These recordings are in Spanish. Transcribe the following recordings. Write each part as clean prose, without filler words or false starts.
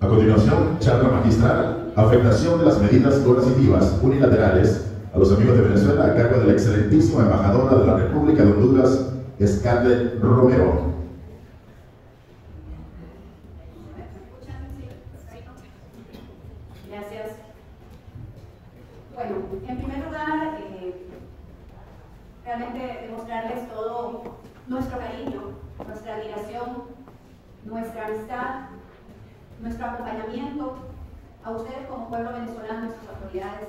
A continuación, charla magistral, afectación de las medidas coercitivas unilaterales a los amigos de Venezuela a cargo de la excelentísima embajadora de la República de Honduras, Scarlett Romero. Gracias. Bueno, en primer lugar, realmente demostrarles todo nuestro cariño, nuestra admiración, nuestra amistad, nuestro acompañamiento a ustedes como pueblo venezolano y sus autoridades.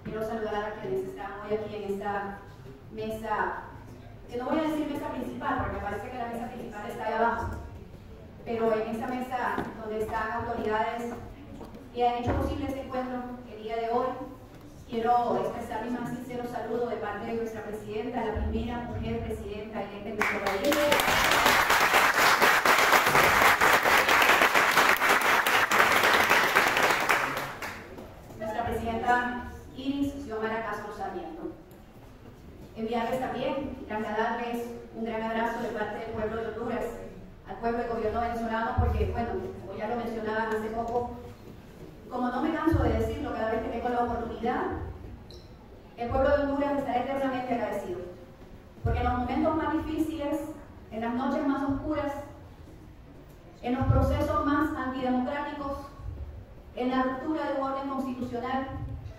Quiero saludar a quienes están hoy aquí en esta mesa, que no voy a decir mesa principal, porque me parece que la mesa principal está ahí abajo, pero en esta mesa donde están autoridades que han hecho posible este encuentro el día de hoy. Quiero expresar mi más sincero saludo de parte de nuestra presidenta, la primera mujer presidenta electa en nuestro país. Nuestra presidenta Iris Xiomara Castro Sarmiento. Enviarles también y trasladarles un gran abrazo de parte del pueblo de Honduras, al pueblo del gobierno venezolano, porque, bueno, como ya lo mencionaban hace poco, como no me canso de decirlo cada vez que tengo la oportunidad, el pueblo de Honduras estará eternamente agradecido. Porque en los momentos más difíciles, en las noches más oscuras, en los procesos más antidemocráticos, en la ruptura de un orden constitucional,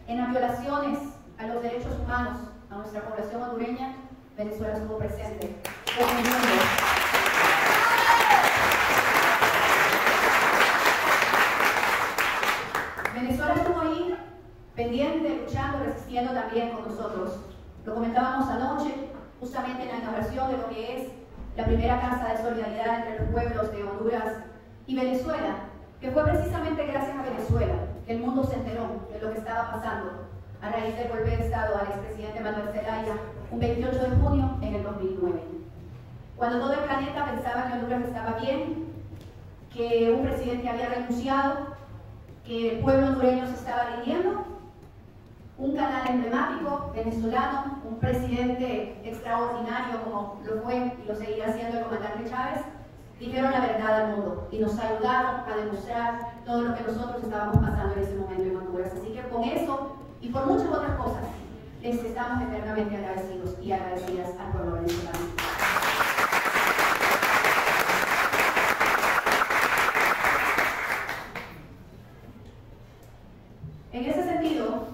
en las violaciones a los derechos humanos a nuestra población hondureña, Venezuela estuvo presente. Venezuela estuvo ahí, pendiente, luchando, resistiendo también con nosotros. Lo comentábamos anoche, justamente en la inauguración de lo que es la primera casa de solidaridad entre los pueblos de Honduras y Venezuela, que fue precisamente gracias a Venezuela que el mundo se enteró de lo que estaba pasando a raíz del golpe de Estado al expresidente Manuel Zelaya, un 28 de junio en el 2009. Cuando todo el planeta pensaba que Honduras estaba bien, que un presidente había renunciado, que el pueblo hondureño se estaba rindiendo, un canal emblemático venezolano, un presidente extraordinario como lo fue y lo seguirá siendo el comandante Chávez, dijeron la verdad al mundo y nos ayudaron a demostrar todo lo que nosotros estábamos pasando en ese momento en Honduras. Así que con eso y por muchas otras cosas, les estamos eternamente agradecidos y agradecidas al pueblo venezolano. En ese sentido,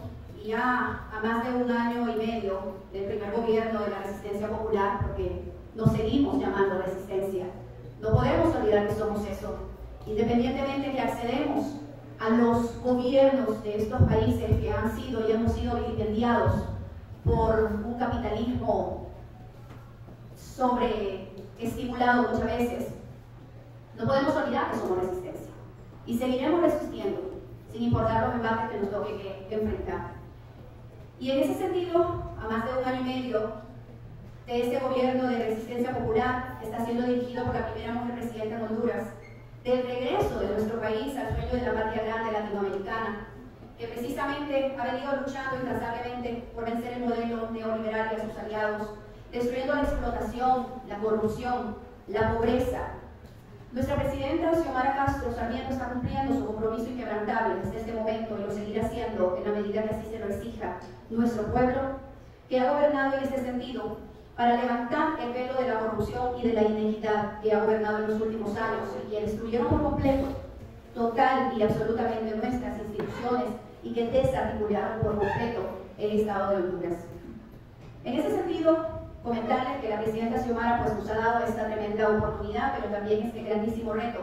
y ya a más de un año y medio del primer gobierno de la Resistencia Popular, porque nos seguimos llamando resistencia, no podemos olvidar que somos eso, independientemente que accedemos a los gobiernos de estos países que han sido y hemos sido vilipendiados por un capitalismo sobreestimulado muchas veces. No podemos olvidar que somos resistencia y seguiremos resistiendo sin importar los embates que nos toque que enfrentar. Y en ese sentido, a más de un año y medio de este gobierno de resistencia popular, que está siendo dirigido por la primera mujer presidenta en Honduras, del regreso de nuestro país al sueño de la patria grande latinoamericana, que precisamente ha venido luchando incansablemente por vencer el modelo neoliberal y a sus aliados, destruyendo la explotación, la corrupción, la pobreza. Nuestra presidenta Xiomara Castro Sarmiento está cumpliendo su compromiso inquebrantable desde este momento y lo seguirá haciendo en la medida que así se lo exija nuestro pueblo, que ha gobernado en este sentido para levantar el velo de la corrupción y de la inequidad que ha gobernado en los últimos años y que destruyeron por completo, total y absolutamente nuestras instituciones y que desarticularon por completo el Estado de Honduras. En ese sentido, comentarles que la presidenta Xiomara pues, nos ha dado esta tremenda oportunidad, pero también este grandísimo reto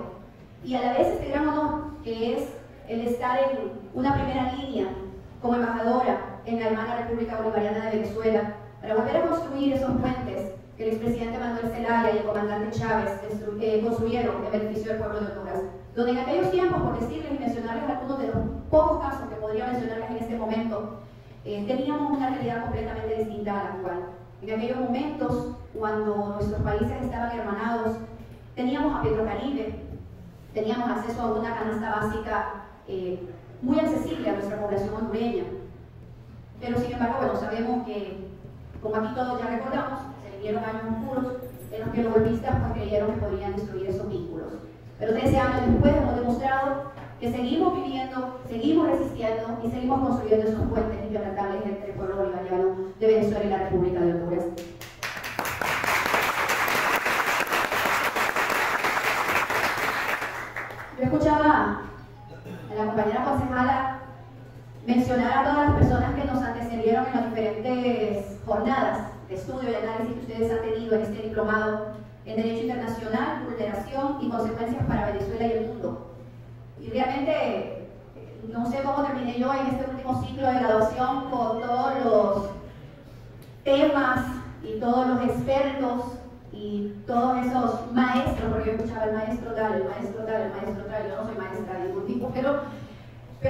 y a la vez este gran honor que es el estar en una primera línea como embajadora en la hermana República Bolivariana de Venezuela para volver a construir esos puentes que el expresidente Manuel Zelaya y el comandante Chávez construyeron en beneficio del pueblo de Honduras, donde en aquellos tiempos, por decirles y mencionarles algunos de los pocos casos que podría mencionarles en este momento, teníamos una realidad completamente distinta a la actual. En aquellos momentos, cuando nuestros países estaban hermanados, teníamos a Petrocaribe, teníamos acceso a una canasta básica muy accesible a nuestra población hondureña. Pero sin embargo, bueno, sabemos que, como aquí todos ya recordamos, se vivieron años oscuros en los que los golpistas pues, creyeron que podrían destruir esos vínculos. Pero 13 años después hemos demostrado que seguimos viviendo, seguimos resistiendo y seguimos construyendo esos puentes inquebrantables entre el pueblo bolivariano de Venezuela y la República de Honduras. Yo escuchaba a la compañera concejala mencionar a todas las personas que nos antecedieron en las diferentes jornadas de estudio y análisis que ustedes han tenido en este diplomado en Derecho Internacional, Vulneración y Consecuencias para Venezuela y el Mundo. Y realmente, no sé cómo terminé yo en este último ciclo de graduación con todos los temas y todos los expertos y todos esos maestros, porque yo escuchaba el maestro tal, el maestro tal, el maestro tal. Yo no soy maestra de ningún tipo, pero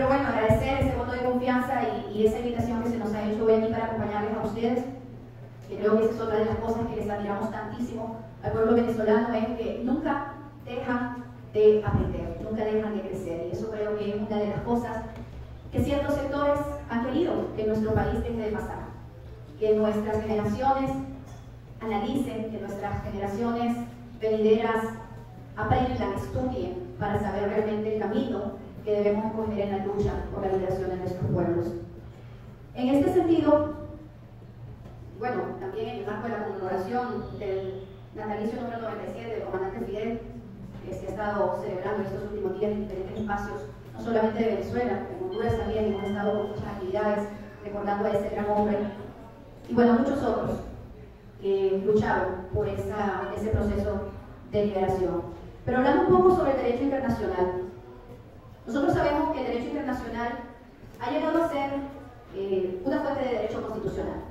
bueno, agradecer ese voto de confianza y esa invitación que se nos ha hecho hoy aquí para acompañarles a ustedes, que creo que esa es otra de las cosas que les admiramos tantísimo al pueblo venezolano, es que nunca dejan de aprender, nunca dejan de crecer, y eso creo que es una de las cosas que ciertos sectores han querido que nuestro país deje de pasar, que nuestras generaciones analicen, que nuestras generaciones venideras aprendan, estudien para saber realmente el camino que debemos escoger en la lucha por la liberación de nuestros pueblos. En este sentido, bueno, también en el marco de la conmemoración del natalicio número 97 del comandante Fidel, que se ha estado celebrando estos últimos días en diferentes espacios, no solamente de Venezuela, en Honduras también hemos estado con muchas actividades recordando a ese gran hombre, y bueno, muchos otros que lucharon por ese proceso de liberación. Pero hablando un poco sobre el derecho internacional, nosotros sabemos que el derecho internacional ha llegado a ser una fuente de derecho constitucional.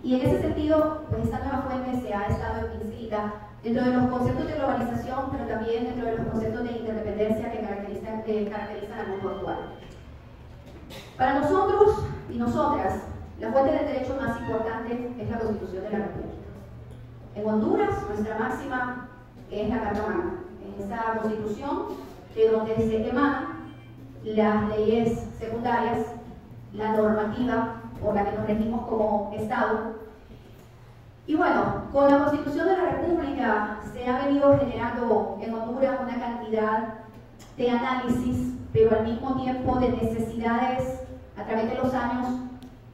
Y en ese sentido, pues esta nueva fuente se ha estado inscrita dentro de los conceptos de globalización, pero también dentro de los conceptos de interdependencia que caracterizan al mundo actual. Para nosotros y nosotras, la fuente del derecho más importante es la Constitución de la República. En Honduras, nuestra máxima es la Carta Magna. En esa Constitución, de donde se emanan las leyes secundarias, la normativa por la que nos regimos como Estado. Y bueno, con la Constitución de la República se ha venido generando en Honduras una cantidad de análisis, pero al mismo tiempo de necesidades a través de los años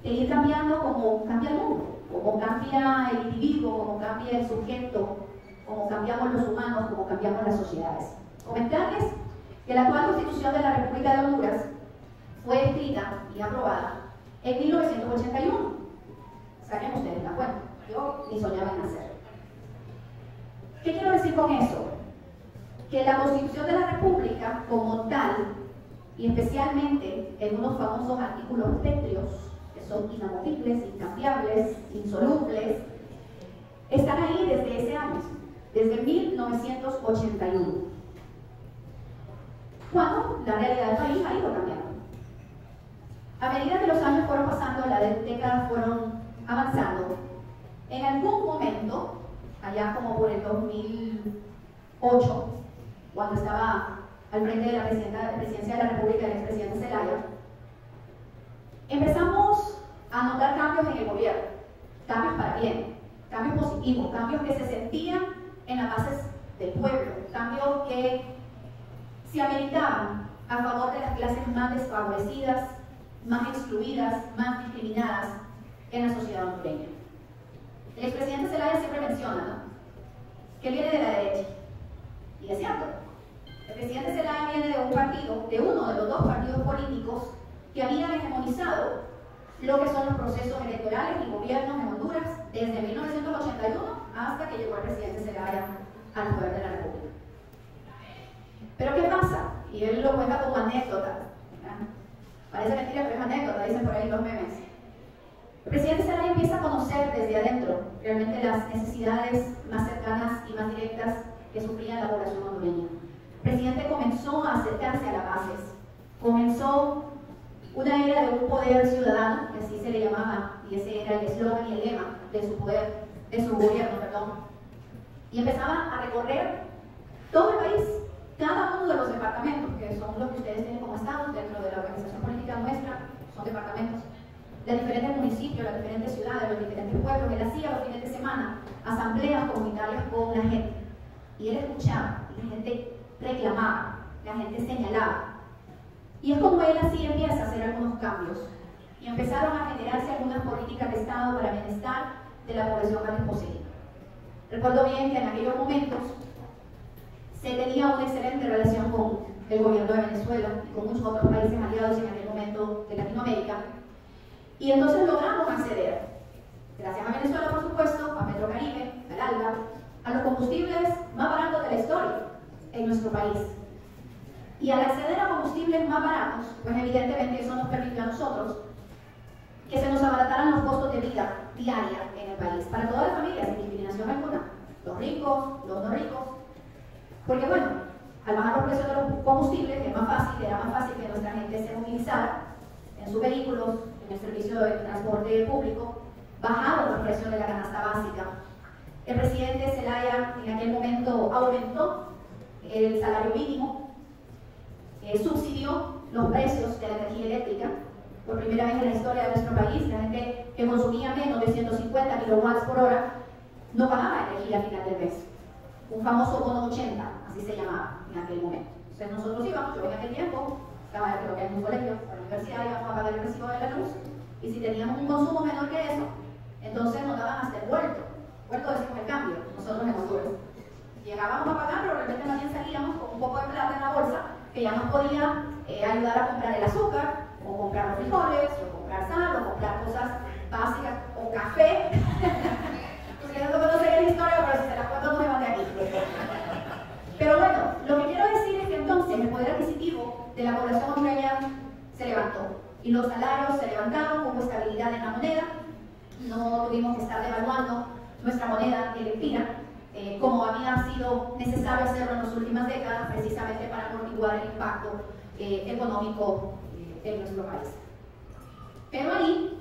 de ir cambiando como cambia el mundo, como cambia el individuo, como cambia el sujeto, como cambiamos los humanos, como cambiamos las sociedades. Comentarles que la actual Constitución de la República de Honduras fue escrita y aprobada en 1981. Saquen ustedes la cuenta, yo ni soñaba en nacer. ¿Qué quiero decir con eso? Que la Constitución de la República como tal, y especialmente en unos famosos artículos pétreos, que son inamovibles, incambiables, insolubles, están ahí desde ese año, desde 1981. Cuando la realidad del país ha ido cambiando. A medida que los años fueron pasando, las décadas fueron avanzando, en algún momento, allá como por el 2008, cuando estaba al frente de la presidencia de la República el expresidente Zelaya, empezamos a notar cambios en el gobierno, cambios para bien, cambios positivos, cambios que se sentían en las bases del pueblo, cambios que se ameritaban a favor de las clases más desfavorecidas, más excluidas, más discriminadas en la sociedad hondureña. El expresidente Zelaya siempre menciona, ¿no?, que viene de la derecha, y es cierto. El presidente Zelaya viene de un partido, de uno de los dos partidos políticos que habían hegemonizado lo que son los procesos electorales y gobiernos en Honduras desde 1981 hasta que llegó el presidente Zelaya al poder de la República. Pero ¿qué pasa? Y él lo cuenta como anécdota, ¿verdad? Parece mentira, pero es anécdota, dicen por ahí los memes. El presidente Zelaya empieza a conocer desde adentro realmente las necesidades más cercanas y más directas que sufría la población hondureña. El presidente comenzó a acercarse a las bases, comenzó una era de un poder ciudadano, que así se le llamaba, y ese era el eslogan y el lema de su poder, de su gobierno, perdón. Y empezaba a recorrer todo el país, cada uno de los departamentos, que son los que ustedes tienen como estados dentro de la organización política nuestra, son departamentos, de diferentes municipios, las diferentes ciudades, los diferentes pueblos. Él hacía los fines de semana asambleas comunitarias con la gente, y él escuchaba, y la gente reclamaba, la gente señalaba, Y es como él así empieza a hacer algunos cambios. Y empezaron a generarse algunas políticas de Estado para el bienestar de la población más desposeída. Recuerdo bien que en aquellos momentos se tenía una excelente relación con el gobierno de Venezuela y con muchos otros países aliados en aquel momento de Latinoamérica. Y entonces logramos acceder, gracias a Venezuela por supuesto, a Petrocaribe, al ALBA, a los combustibles más baratos de la historia en nuestro país. Y al acceder a combustibles más baratos, pues evidentemente eso nos permitió a nosotros que se nos abarataran los costos de vida diaria en el país, para todas las familias, sin discriminación alguna, los ricos, los no ricos, porque bueno, al bajar los precios de los combustibles era más fácil que nuestra gente se movilizara en sus vehículos, en el servicio de transporte público, bajaron los precios de la canasta básica. El presidente Zelaya en aquel momento aumentó el salario mínimo, subsidió los precios de la energía eléctrica. Por primera vez en la historia de nuestro país, la gente que consumía menos de 150 kilowatts por hora no pagaba energía al final del mes. Un famoso bono 80, así se llamaba en aquel momento. Entonces nosotros íbamos, yo en aquel tiempo, estaba creo que en un colegio, en la universidad, íbamos a pagar el recibo de la luz, y si teníamos un consumo menor que eso, entonces nos daban hasta el vuelto. Vuelto decimos el cambio, nosotros en Honduras. Llegábamos a pagar, pero de repente también salíamos con un poco de plata en la bolsa, que ya nos podía ayudar a comprar el azúcar, o comprar los frijoles, o comprar sal, o comprar cosas básicas, o café. Ustedes no conocen la historia, pero si se las cuento no me van de aquí. Pero bueno, lo que quiero decir es que entonces el poder adquisitivo de la población hondureña se levantó. Y los salarios se levantaron, hubo estabilidad en la moneda, no tuvimos que estar devaluando nuestra moneda el empira, como había sido necesario hacerlo en las últimas décadas, precisamente para amortiguar el impacto económico en nuestro país. Pero ahí,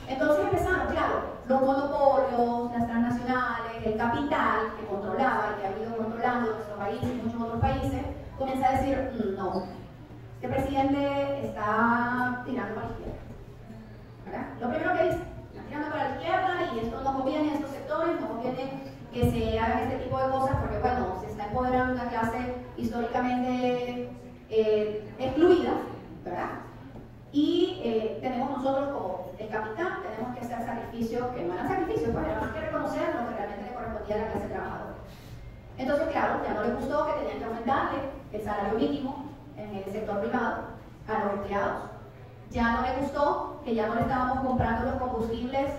entonces empezaron, claro, los monopolios, las transnacionales, el capital que controlaba y que ha ido controlando nuestro país y muchos otros países, comienza a decir, no, este presidente está tirando para la izquierda. ¿Verdad? Lo primero que dice, está tirando para la izquierda y esto no conviene a estos sectores, no conviene que se hagan este tipo de cosas porque, bueno, se está empoderando una clase históricamente excluida, ¿verdad? Y tenemos nosotros como el capital, tenemos que hacer sacrificios, que no eran sacrificios, pues era más que reconocer lo que realmente le correspondía a la clase trabajadora. Entonces, claro, ya no le gustó que tenían que aumentarle el salario mínimo en el sector privado a los empleados. Ya no le gustó que ya no le estábamos comprando los combustibles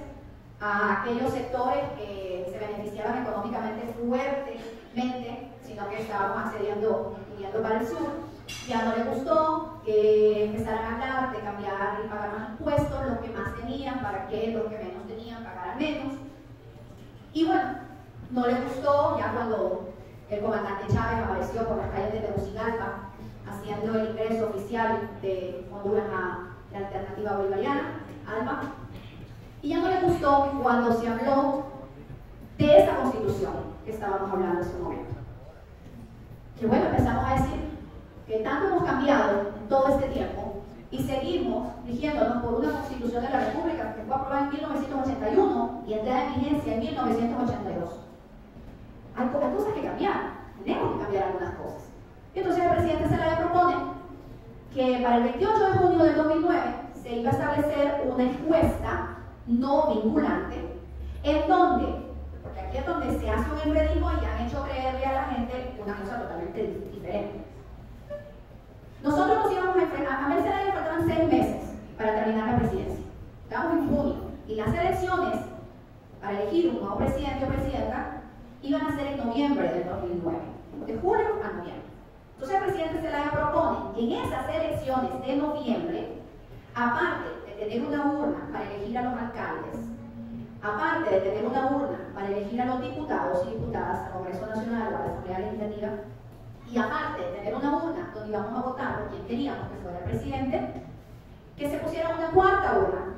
a aquellos sectores que se beneficiaban económicamente fuertemente, sino que estábamos accediendo, yendo para el sur. Ya no le gustó que empezaran a hablar de cambiar y pagar más impuestos, los que más tenían, para que los que menos tenían pagaran menos. Y bueno, no le gustó ya cuando el comandante Chávez apareció por las calles de Tegucigalpa haciendo el ingreso oficial de Honduras a la alternativa bolivariana, ALBA. Y ya no le gustó cuando se habló de esa constitución que estábamos hablando en ese momento. Que bueno, empezamos a decir que tanto hemos cambiado todo este tiempo y seguimos rigiéndonos por una constitución de la República que fue aprobada en 1981 y entrada en vigencia en 1982. Hay cosas que cambiar, tenemos que cambiar algunas cosas. Y entonces el presidente Zelaya propone que para el 28 de junio del 2009 se iba a establecer una encuesta no vinculante en donde, porque aquí es donde se hace un enredismo y han hecho creerle a la gente una cosa totalmente diferente. Nosotros nos íbamos a enfrentar, a Zelaya le faltaban 6 meses para terminar la presidencia. Estamos en junio y las elecciones para elegir un nuevo presidente o presidenta iban a ser en noviembre del 2009, de julio a noviembre. Entonces el presidente Zelaya propone que en esas elecciones de noviembre, aparte de tener una urna para elegir a los alcaldes, aparte de tener una urna para elegir a los diputados y diputadas al Congreso Nacional o a la Asamblea Legislativa, y aparte de tener una urna donde íbamos a votar por quien queríamos que fuera el presidente, que se pusiera una cuarta urna,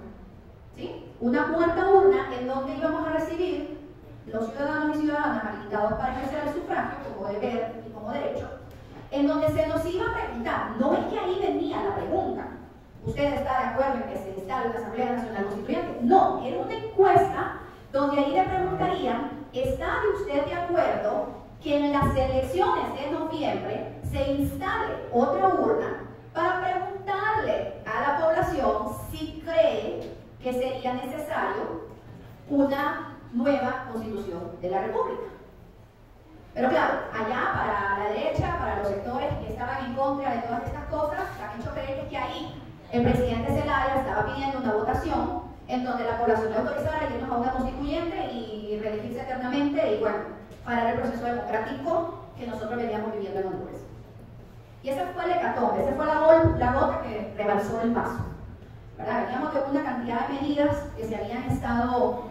¿sí? Una cuarta urna en donde íbamos a recibir los ciudadanos y ciudadanas habilitados para ejercer el sufragio como deber y como derecho, en donde se nos iba a preguntar, no es que ahí venía la pregunta, ¿usted está de acuerdo en que se instale la Asamblea Nacional Constituyente? No, era una encuesta donde ahí le preguntarían, ¿está usted de acuerdo que en las elecciones de noviembre se instale otra urna para preguntar cree que sería necesario una nueva constitución de la República. Pero claro, allá para la derecha, para los sectores que estaban en contra de todas estas cosas, han hecho creer que ahí el presidente Zelaya estaba pidiendo una votación en donde la población le autorizara irnos a una constituyente y reelegirse eternamente y bueno, parar el proceso democrático que nosotros veníamos viviendo en Honduras. Y esa fue el hecatombe, esa fue la gota que rebalsó el vaso. Veníamos de una cantidad de medidas que se habían estado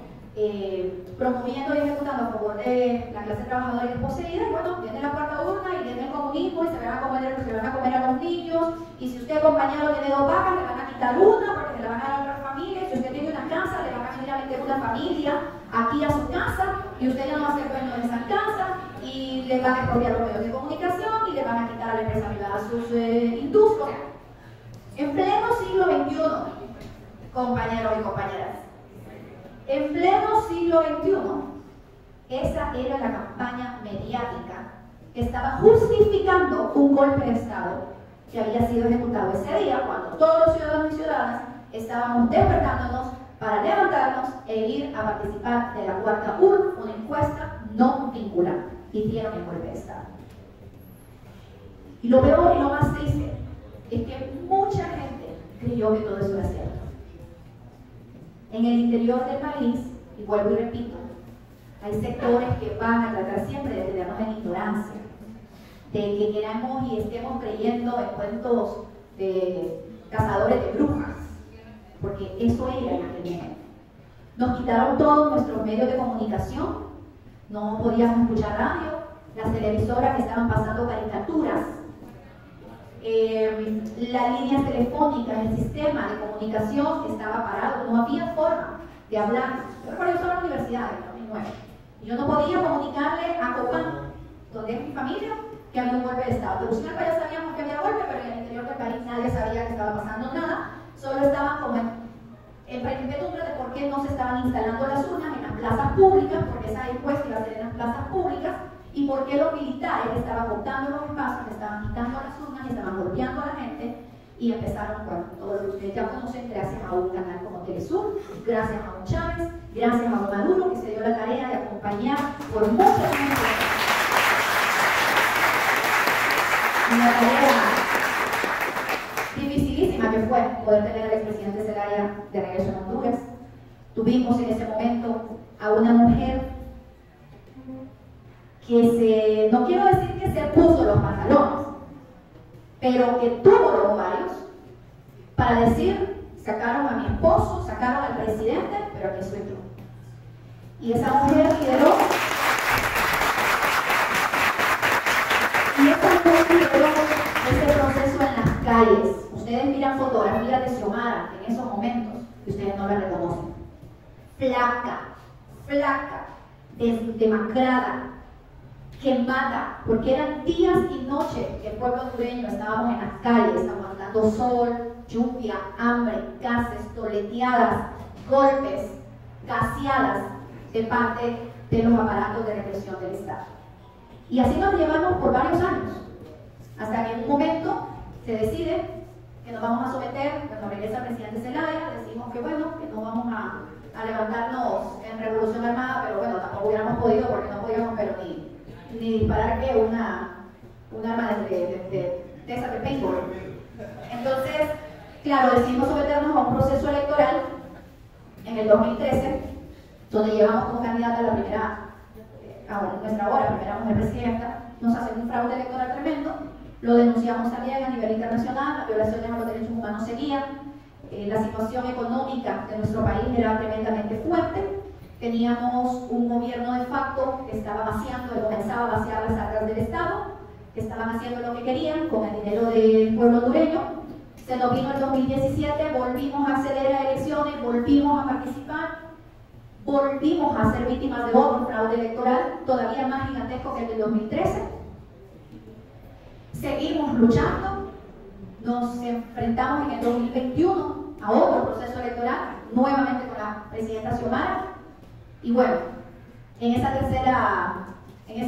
promoviendo y ejecutando a favor de la clase trabajadora y desposeída, y bueno, viene la cuarta urna y viene el comunismo y se van a comer a los niños, y si usted compañero tiene 2 vacas, le van a quitar una porque se la van a dar a otra familia, y si usted tiene una casa, le van a venir a meter una familia aquí a su casa, y usted ya no va a ser dueño de esa casa, y le van a expropiar los medios de comunicación, y le van a quitar a la empresa privada sus industrias. En pleno siglo XXI, compañeros y compañeras, en pleno siglo XXI, esa era la campaña mediática que estaba justificando un golpe de Estado que había sido ejecutado ese día cuando todos los ciudadanos y ciudadanas estábamos despertándonos para levantarnos e ir a participar de la cuarta urna, una encuesta no vinculante. Hicieron el golpe de Estado. Y lo peor y lo más triste es que mucha gente creyó que todo eso era cierto. En el interior del país, y vuelvo y repito, hay sectores que van a tratar siempre de tenernos en ignorancia, de que queramos y estemos creyendo en cuentos de cazadores de brujas, porque eso era en aquel momento. Nos quitaron todos nuestros medios de comunicación, no podíamos escuchar radio, las televisoras estaban pasando caricaturas, las líneas telefónicas, el sistema de comunicación estaba parado, no había forma de hablar. Yo recuerdo yo la universidad en 2009 y yo no podía comunicarle a Copán, donde es mi familia, que había un golpe de Estado. En Tegucigalpa ya sabíamos que había golpe, pero en el interior del país nadie sabía que estaba pasando nada, solo estaban como en penumbra de por qué no se estaban instalando las urnas en las plazas públicas, porque esa encuesta iba a ser en las plazas públicas, y por qué los militares estaban cortando los espacios, estaban quitando las urnas y estaban golpeando a la gente, y empezaron con todo lo que ustedes ya conocen gracias a un canal como Telesur, gracias a un Chávez, gracias a un Maduro que se dio la tarea de acompañar por mucho tiempo una tarea dificilísima que fue poder tener al expresidente Zelaya de regreso en Honduras. Tuvimos en ese momento a una mujer que no quiero decir que se puso los pantalones, pero que tuvo los ovarios para decir, sacaron a mi esposo, sacaron al presidente, pero aquí soy yo. Y esa mujer lideró, ese proceso en las calles. Ustedes miran fotografías de Xiomara en esos momentos y ustedes no la reconocen. Flaca, demacrada, quemada, porque eran días y noches que el pueblo hondureño estábamos en las calles, aguantando sol, lluvia, hambre, gases, toleteadas, golpes, gaseadas de parte de los aparatos de represión del Estado. Y así nos llevamos por varios años, hasta que en un momento se decide que nos vamos a someter, cuando regresa el presidente Zelaya, decimos que bueno, que no vamos a levantarnos en revolución armada, pero bueno, tampoco hubiéramos podido porque no podíamos pero ni disparar que un arma de esas de paintball. Entonces, claro, decidimos someternos a un proceso electoral en el 2013, donde llevamos como candidata a la primera, nuestra primera mujer presidenta. Nos hacen un fraude electoral tremendo, lo denunciamos también a nivel internacional, las violaciones a los derechos humanos seguían, la situación económica de nuestro país era tremendamente fuerte. Teníamos un gobierno de facto que estaba vaciando, comenzaba a vaciar las arcas del Estado, que estaban haciendo lo que querían con el dinero del pueblo hondureño. Se nos vino el 2017, volvimos a acceder a elecciones, volvimos a participar, volvimos a ser víctimas de otro fraude electoral, todavía más gigantesco que el del 2013. Seguimos luchando, nos enfrentamos en el 2021 a otro proceso electoral, nuevamente con la presidenta Xiomara. Y bueno, en ese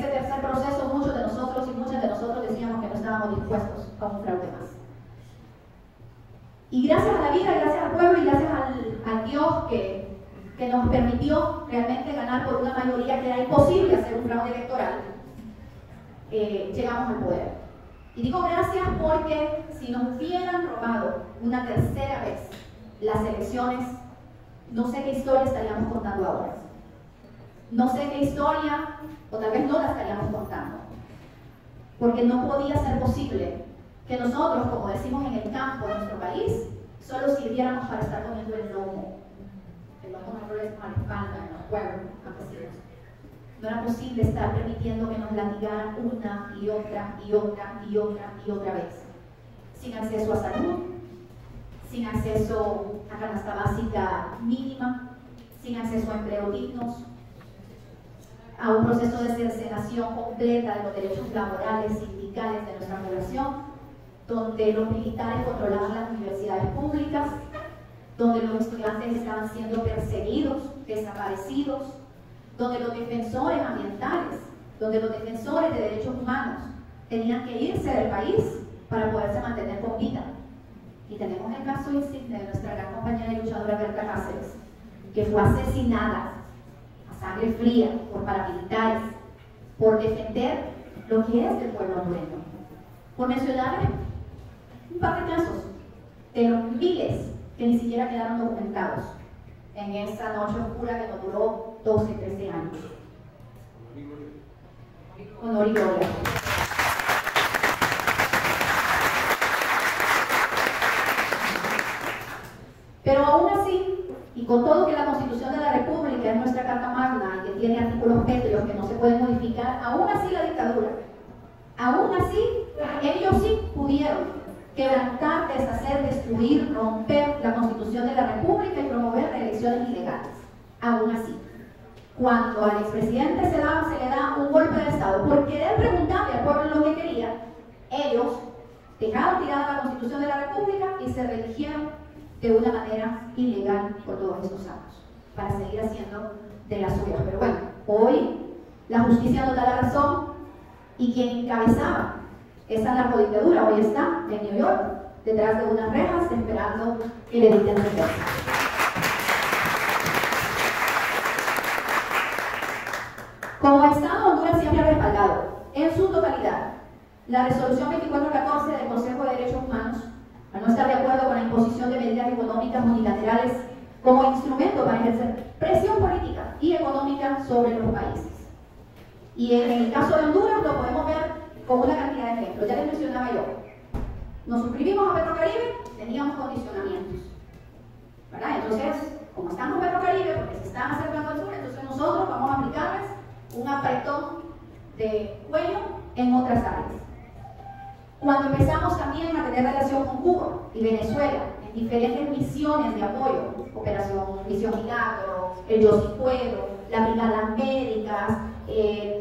tercer proceso muchos de nosotros y muchas de nosotros decíamos que no estábamos dispuestos a un fraude más. Y gracias a la vida, gracias al pueblo y gracias al Dios que nos permitió realmente ganar por una mayoría que era imposible hacer un fraude electoral, llegamos al poder. Y digo gracias porque si nos hubieran robado una tercera vez las elecciones, no sé qué historia estaríamos contando ahora. No sé qué historia, o tal vez no la estaríamos contando. Porque no podía ser posible que nosotros, como decimos en el campo de nuestro país, solo sirviéramos para estar comiendo el lomo. El lomo no lo a la espalda en los pueblos campesinos. No era posible estar permitiendo que nos latigaran una y otra y otra y otra y otra vez. Sin acceso a salud, sin acceso a canasta básica mínima, sin acceso a empleos dignos, a un proceso de cercenación completa de los derechos laborales, sindicales de nuestra población, donde los militares controlaban las universidades públicas, donde los estudiantes estaban siendo perseguidos, desaparecidos, donde los defensores ambientales, donde los defensores de derechos humanos tenían que irse del país para poderse mantener con vida. Y tenemos el caso insigne de nuestra gran compañera y luchadora Berta Cáceres, que fue asesinada a sangre fría por paramilitares, por defender lo que es del pueblo hondureño. Por mencionar un par de casos de los miles que ni siquiera quedaron documentados en esa noche oscura que nos duró 12, 13 años. Honor y gloria. Pero aún así, y con todo que la Constitución de la República es nuestra Carta Magna y que tiene artículos pétreos que no se pueden modificar, aún así la dictadura, aún así ellos sí pudieron quebrantar, deshacer, destruir, romper la Constitución de la República y promover elecciones ilegales. Aún así, cuando al expresidente se le da un golpe de Estado por querer preguntarle al pueblo lo que quería, ellos dejaron tirada la Constitución de la República y se reeligieron de una manera ilegal por todos estos años, para seguir haciendo de las suyas. Pero bueno, hoy la justicia nos da la razón y quien encabezaba esa narcodictadura hoy está en New York, detrás de unas rejas, esperando que le dicten sentencia. Como Estado, Honduras siempre ha respaldado, en su totalidad, la resolución 2414 del Consejo de Derechos Humanos, al no estar de acuerdo con la imposición de medidas económicas unilaterales como instrumento para ejercer presión política y económica sobre los países. Y en el caso de Honduras lo podemos ver con una cantidad de ejemplos. Ya les mencionaba yo. Nos suscribimos a Petrocaribe, teníamos condicionamientos, ¿verdad? Entonces, como estamos en Petrocaribe, porque se están acercando al sur, entonces nosotros vamos a aplicarles un apretón de cuello en otras áreas. Cuando empezamos también a tener relación con Cuba y Venezuela, en diferentes misiones de apoyo, Misión Milagro, el Yo Sí Puedo, las brigadas médicas,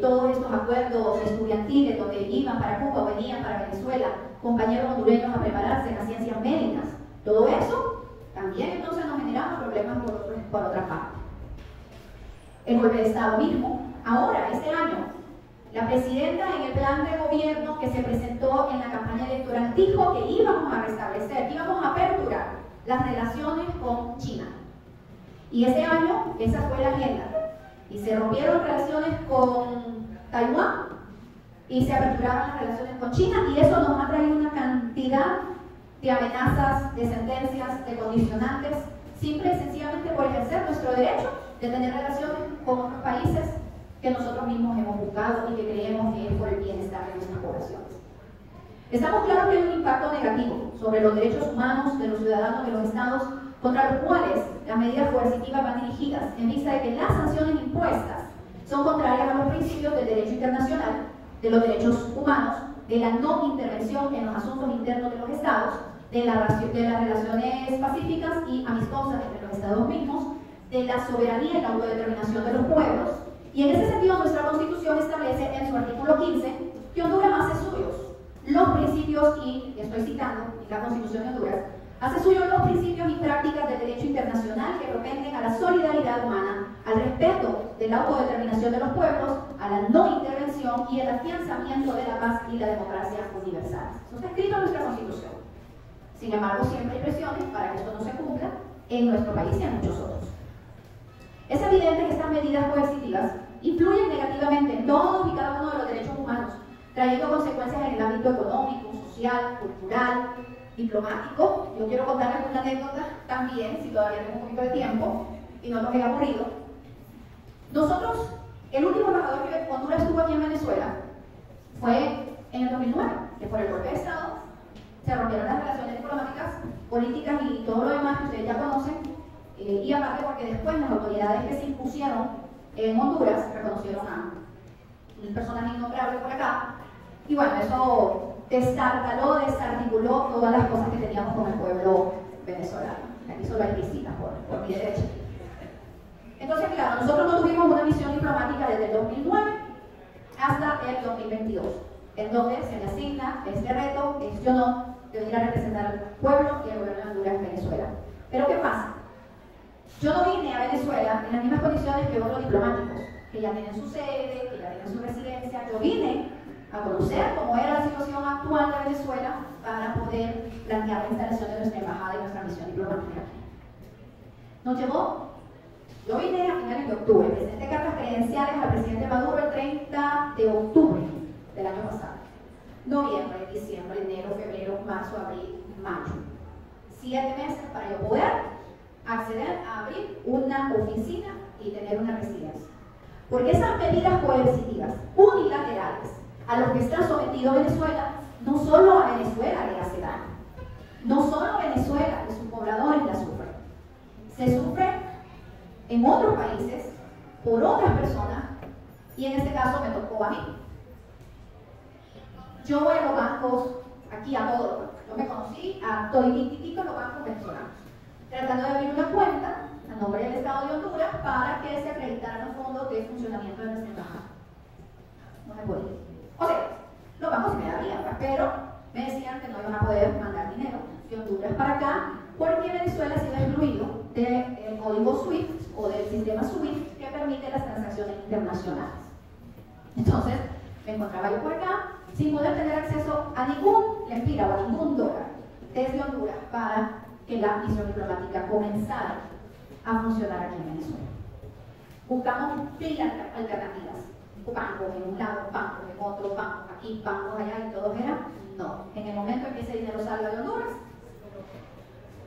todos estos acuerdos estudiantiles donde iban para Cuba o venían para Venezuela, compañeros hondureños a prepararse en las ciencias médicas, todo eso también entonces nos generaba problemas por otra parte. El golpe de Estado mismo, ahora, este año, la presidenta en el plan de gobierno que se presentó en la campaña electoral dijo que íbamos a restablecer, que íbamos a aperturar las relaciones con China. Y ese año, esa fue la agenda. Y se rompieron relaciones con Taiwán y se aperturaron las relaciones con China, y eso nos ha traído una cantidad de amenazas, de sentencias, de condicionantes, simple y sencillamente por ejercer nuestro derecho de tener relaciones con otros países que nosotros mismos hemos buscado y que creemos que es por el bienestar de nuestras poblaciones. Estamos claros que hay un impacto negativo sobre los derechos humanos de los ciudadanos de los estados contra los cuales las medidas coercitivas van dirigidas, en vista de que las sanciones impuestas son contrarias a los principios del derecho internacional, de los derechos humanos, de la no intervención en los asuntos internos de los estados, de las relaciones pacíficas y amistosas entre los estados mismos, de la soberanía y la autodeterminación de los pueblos. Y en ese sentido, nuestra Constitución establece en su artículo 15 que Honduras hace suyos los principios, y estoy citando la Constitución de Honduras, hace suyos los principios y prácticas del derecho internacional que propenden a la solidaridad humana, al respeto de la autodeterminación de los pueblos, a la no intervención y el afianzamiento de la paz y la democracia universal. Eso está escrito en nuestra Constitución. Sin embargo, siempre hay presiones para que esto no se cumpla en nuestro país y en muchos otros. Es evidente que estas medidas coercitivas influyen negativamente en todos y cada uno de los derechos humanos, trayendo consecuencias en el ámbito económico, social, cultural, diplomático. Yo quiero contarles una anécdota también, si todavía tengo un poquito de tiempo y no nos haya aburrido. Nosotros, el último embajador que Honduras estuvo aquí en Venezuela fue en el 2009, que por el golpe de Estado se rompieron las relaciones diplomáticas, políticas y todo lo demás que ustedes ya conocen, y aparte porque después las autoridades que se impusieron en Honduras reconocieron a un personaje innombrable por acá, y bueno, eso desarticuló todas las cosas que teníamos con el pueblo venezolano. Aquí solo hay visitas por mi derecha. Entonces, claro, nosotros no tuvimos una misión diplomática desde el 2009 hasta el 2022, en donde se me asigna este reto, este honor de venir a representar al pueblo y al gobierno de Honduras en Venezuela. Pero ¿qué pasa? Yo no vine a Venezuela en las mismas condiciones que otros diplomáticos, que ya tienen su sede, que ya tienen su residencia. Yo vine a conocer cómo era la situación actual de Venezuela para poder plantear la instalación de nuestra embajada y nuestra misión diplomática aquí. Nos llevó, yo vine a finales de octubre, presenté cartas credenciales al presidente Maduro el 30 de octubre del año pasado. Noviembre, diciembre, enero, febrero, marzo, abril, mayo. 7 meses para yo poder acceder a abrir una oficina y tener una residencia. Porque esas medidas coercitivas, unilaterales, a los que está sometido Venezuela, no solo a Venezuela le hace daño, no solo Venezuela y sus pobladores la sufren, se sufre en otros países por otras personas, y en este caso me tocó a mí. Yo voy a los bancos, aquí a todos, yo me conocí a todos y los bancos venezolanos, tratando de abrir una cuenta a nombre del Estado de Honduras para que se acreditaran los fondos de funcionamiento de nuestra embajada. No se podía. O sea, los bancos sí me darían, pero me decían que no iban a poder mandar dinero de Honduras para acá porque Venezuela ha sido excluido del código SWIFT o del sistema SWIFT que permite las transacciones internacionales. Entonces, me encontraba yo por acá sin poder tener acceso a ningún lempira o a ningún dólar desde Honduras para que la misión diplomática comenzara a funcionar aquí en Venezuela. Buscamos mil alternativas. Bancos en un lado, bancos en otro, bancos aquí, bancos allá, y todos eran no. En el momento en que ese dinero salga de Honduras,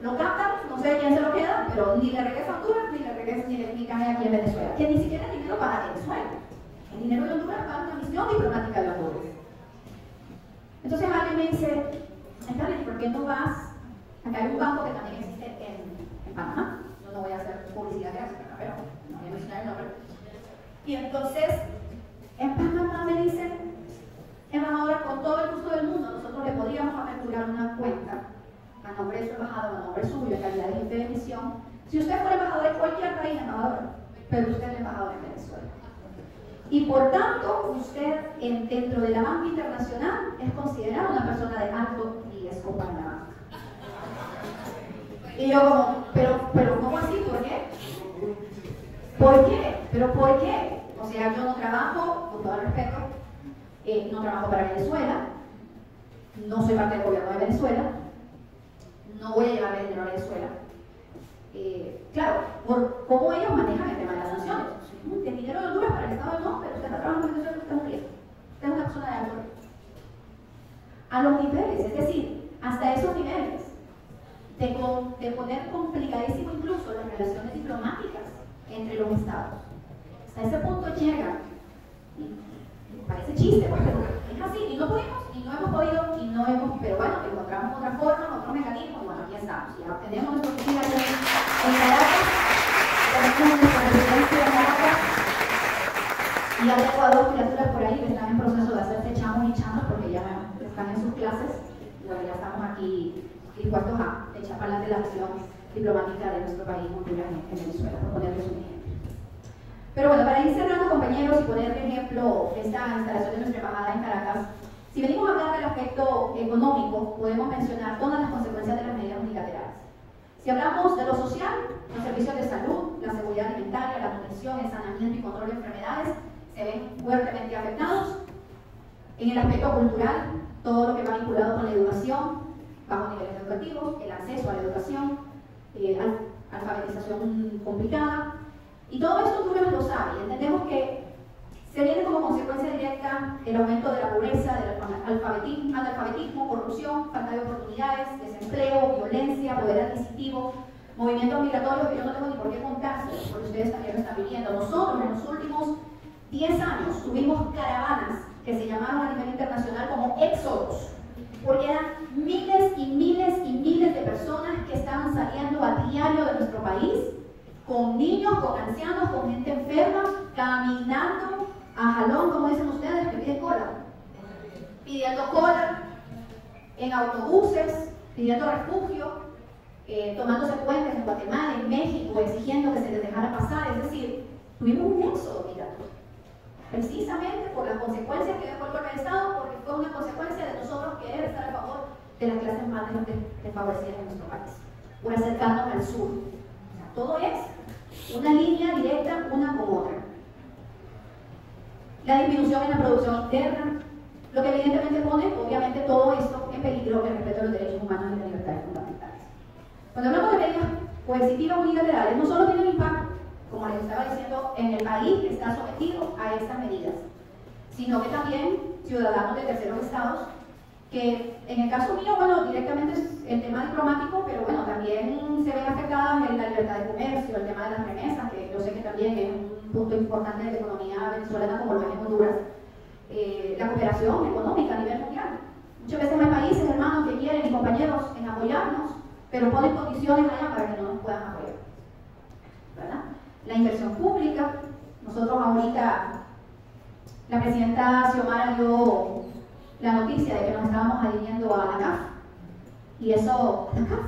lo captan, no sé quién se lo queda, pero ni le regresa a Honduras, ni le regresa ni cae aquí en Venezuela. Que ni siquiera es dinero para Venezuela. El dinero de Honduras para una misión diplomática de Honduras. Entonces alguien me dice, Scarlett, ¿por qué no vas? Acá hay un banco que también existe en Panamá. Yo no voy a hacer publicidad gratis, pero no voy a mencionar el nombre. Y entonces, en Panamá me dicen, embajadora, con todo el gusto del mundo, nosotros le podríamos aperturar una cuenta a nombre de su embajador, a nombre suyo, en calidad de jefe de misión. Si usted fuera embajador en cualquier país, embajador, pero usted es embajador en Venezuela. Y por tanto, usted dentro de la banca internacional es considerada una persona de alto riesgo para la banca. Y yo como, pero ¿cómo así? ¿Por qué? ¿Por qué? ¿Pero por qué? O sea, yo no trabajo, con todo el respeto, no trabajo para Venezuela, no soy parte del gobierno de Venezuela, no voy a llevarle dinero a Venezuela. Claro, por cómo ellos manejan el tema de las sanciones. El dinero de Honduras para el Estado no, pero usted está trabajando en Venezuela, usted es un riesgo. Usted es una persona de alto riesgo. A los niveles, es decir, hasta esos niveles, de poner complicadísimo incluso las relaciones diplomáticas entre los estados. Hasta ese punto llega, y parece chiste, pues, pero es así, y no pudimos, y no hemos podido, y no hemos, pero bueno, encontramos otra forma, otro mecanismo, y bueno, aquí estamos. Ya tenemos nuestra oficina en Caracas, tenemos nuestra residencia en Caracas, y hay Ecuador, criaturas por ahí que están en proceso de hacerse chamos y chamas porque ya están en sus clases, y bueno, ya estamos aquí dispuestos a echar para adelante la acción diplomática de nuestro país, Honduras, en Venezuela, por ponerles un ejemplo. Pero bueno, para ir cerrando, compañeros, y poner de ejemplo esta instalación de nuestra embajada en Caracas, si venimos a hablar del aspecto económico, podemos mencionar todas las consecuencias de las medidas unilaterales. Si hablamos de lo social, los servicios de salud, la seguridad alimentaria, la nutrición, el saneamiento y control de enfermedades se ven fuertemente afectados. En el aspecto cultural, todo lo que va vinculado con la educación, bajos niveles educativos, el acceso a la educación, alfabetización complicada. Y todo esto Honduras lo sabe. Y entendemos que se viene como consecuencia directa el aumento de la pobreza, del analfabetismo, corrupción, falta de oportunidades, desempleo, violencia, poder adquisitivo, movimientos migratorios que yo no tengo ni por qué contárselos, porque ustedes también lo están viviendo. Nosotros en los últimos 10 años tuvimos caravanas que se llamaron a nivel internacional como éxodos, porque eran miles y miles y miles de personas que estaban saliendo a diario de nuestro país, con niños, con ancianos, con gente enferma, caminando a jalón, como dicen ustedes, que piden cola, pidiendo cola en autobuses, pidiendo refugio, tomándose puentes en Guatemala, en México, exigiendo que se les dejara pasar. Es decir, tuvimos un éxodo migratorio, precisamente por las consecuencias que dejó el golpe de Estado, porque fue una consecuencia de nosotros querer estar a favor de las clases más desfavorecidas en nuestro país, por acercarnos al sur. O sea, todo es una línea directa una con otra. La disminución en la producción interna, lo que evidentemente pone, obviamente, todo esto en peligro el respeto a los derechos humanos y las libertades fundamentales. Cuando hablamos de medidas coercitivas unilaterales, no solo tienen impacto, como les estaba diciendo, en el país que está sometido a estas medidas, sino que también ciudadanos de terceros estados, que en el caso mío, bueno, directamente es el tema diplomático, pero bueno, también se ven afectadas en la libertad de comercio, el tema de las remesas, que yo sé que también es un punto importante de la economía venezolana, como lo es en Honduras, la cooperación económica a nivel mundial. Muchas veces hay países, hermanos, que quieren, y compañeros, en apoyarnos, pero ponen condiciones allá para que no nos puedan apoyar, ¿verdad? La inversión pública. Nosotros ahorita, la presidenta Xiomara dio la noticia de que nos estábamos adhiriendo a la CAF, y eso, la CAF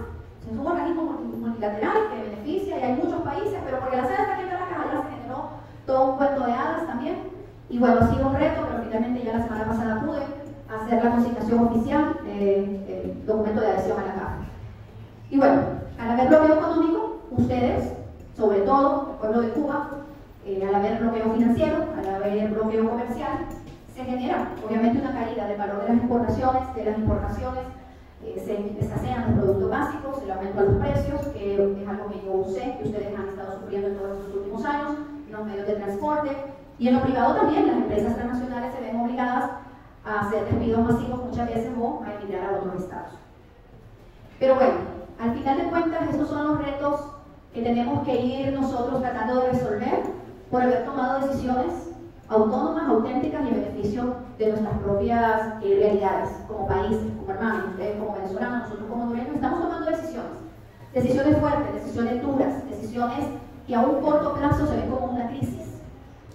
es un organismo multilateral que beneficia, y hay muchos países, pero porque la sede está aquí en Caracas, allá se generó todo un cuento de hadas también, y bueno, ha sido un reto, pero finalmente ya la semana pasada pude hacer la consignación oficial del documento de adhesión a la CAF. Y bueno, al haber bloqueo económico, ustedes, sobre todo el pueblo de Cuba, al haber bloqueo financiero, al haber bloqueo comercial, se genera obviamente una caída del valor de las exportaciones, de las importaciones, se escasean los productos básicos, el aumento de los precios, que es algo que yo sé que ustedes han estado sufriendo en todos estos últimos años, en los medios de transporte, y en lo privado también. Las empresas transnacionales se ven obligadas a hacer despidos masivos muchas veces o a emigrar a otros estados. Pero bueno, al final de cuentas, estos son los retos que tenemos que ir nosotros tratando de resolver por haber tomado decisiones autónomas, auténticas y en beneficio de nuestras propias realidades como países, como hermanos, ustedes como venezolanos, nosotros como hondureños. Estamos tomando decisiones fuertes, decisiones duras, decisiones que a un corto plazo se ven como una crisis,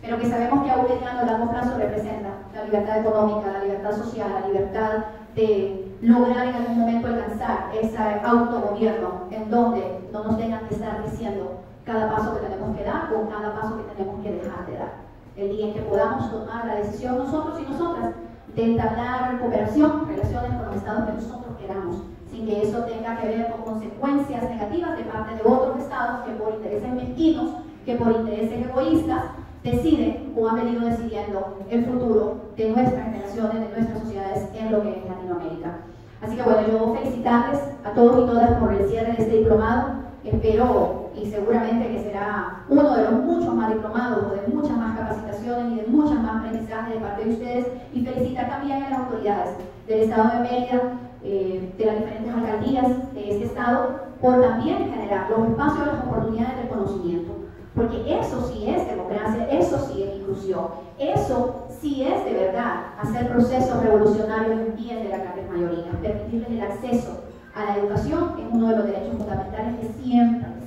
pero que sabemos que a un mediano o largo plazo representa la libertad económica, la libertad social, la libertad de lograr en algún momento alcanzar ese autogobierno en donde no nos tengan que estar diciendo cada paso que tenemos que dar o cada paso que tenemos que dejar de dar. El día en que podamos tomar la decisión nosotros y nosotras de entablar cooperación, relaciones con los estados que nosotros queramos, sin que eso tenga que ver con consecuencias negativas de parte de otros estados que por intereses mezquinos, que por intereses egoístas, deciden o han venido decidiendo el futuro de nuestras generaciones, de nuestras sociedades en lo que es Latinoamérica. Así que bueno, yo felicitarles a todos y todas por el cierre de este diplomado. Espero, y seguramente que será uno de los muchos más diplomados, o de muchas más capacitaciones y de muchas más aprendizajes de parte de ustedes, y felicitar también a las autoridades del Estado de Mérida, de las diferentes alcaldías de este estado, por también generar los espacios, las oportunidades del conocimiento. Porque eso sí es democracia, eso sí es inclusión, eso sí es de verdad hacer procesos revolucionarios en bien de la gran mayoría, permitirles el acceso a la educación es uno de los derechos fundamentales que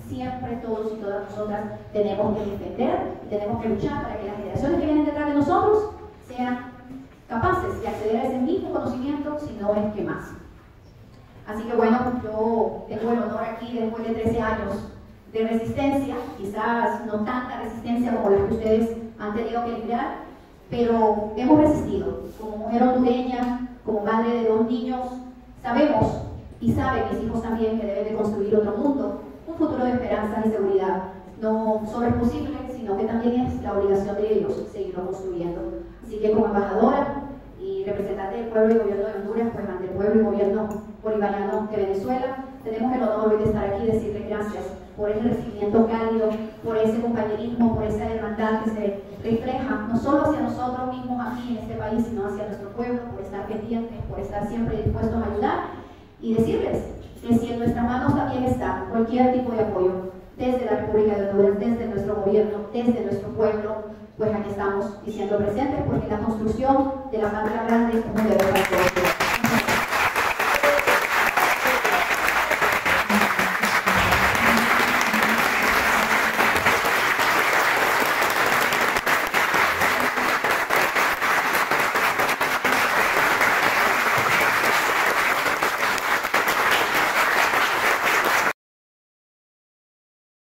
siempre todos y todas nosotras tenemos que defender y tenemos que luchar para que las generaciones que vienen detrás de nosotros sean capaces de acceder a ese mismo conocimiento, si no es que más. Así que bueno, yo tengo el honor aquí, después de 13 años de resistencia, quizás no tanta resistencia como la que ustedes han tenido que lidiar, pero hemos resistido. Como mujer hondureña, como madre de 2 niños, sabemos y saben mis hijos también que deben de construir otro mundo, un futuro de esperanza y seguridad. No solo es posible, sino que también es la obligación de ellos seguirlo construyendo. Así que como embajadora y representante del pueblo y gobierno de Honduras, pues ante el pueblo y gobierno Bolivariano de Venezuela. Tenemos el honor de estar aquí y decirle gracias por ese recibimiento cálido, por ese compañerismo, por esa hermandad que se refleja no solo hacia nosotros mismos aquí en este país, sino hacia nuestro pueblo, por estar pendientes, por estar siempre dispuestos a ayudar y decirles que si en nuestras manos también está cualquier tipo de apoyo desde la República de Honduras, desde nuestro gobierno, desde nuestro pueblo, pues aquí estamos diciendo presentes, porque la construcción de la patria grande es un deber para todos.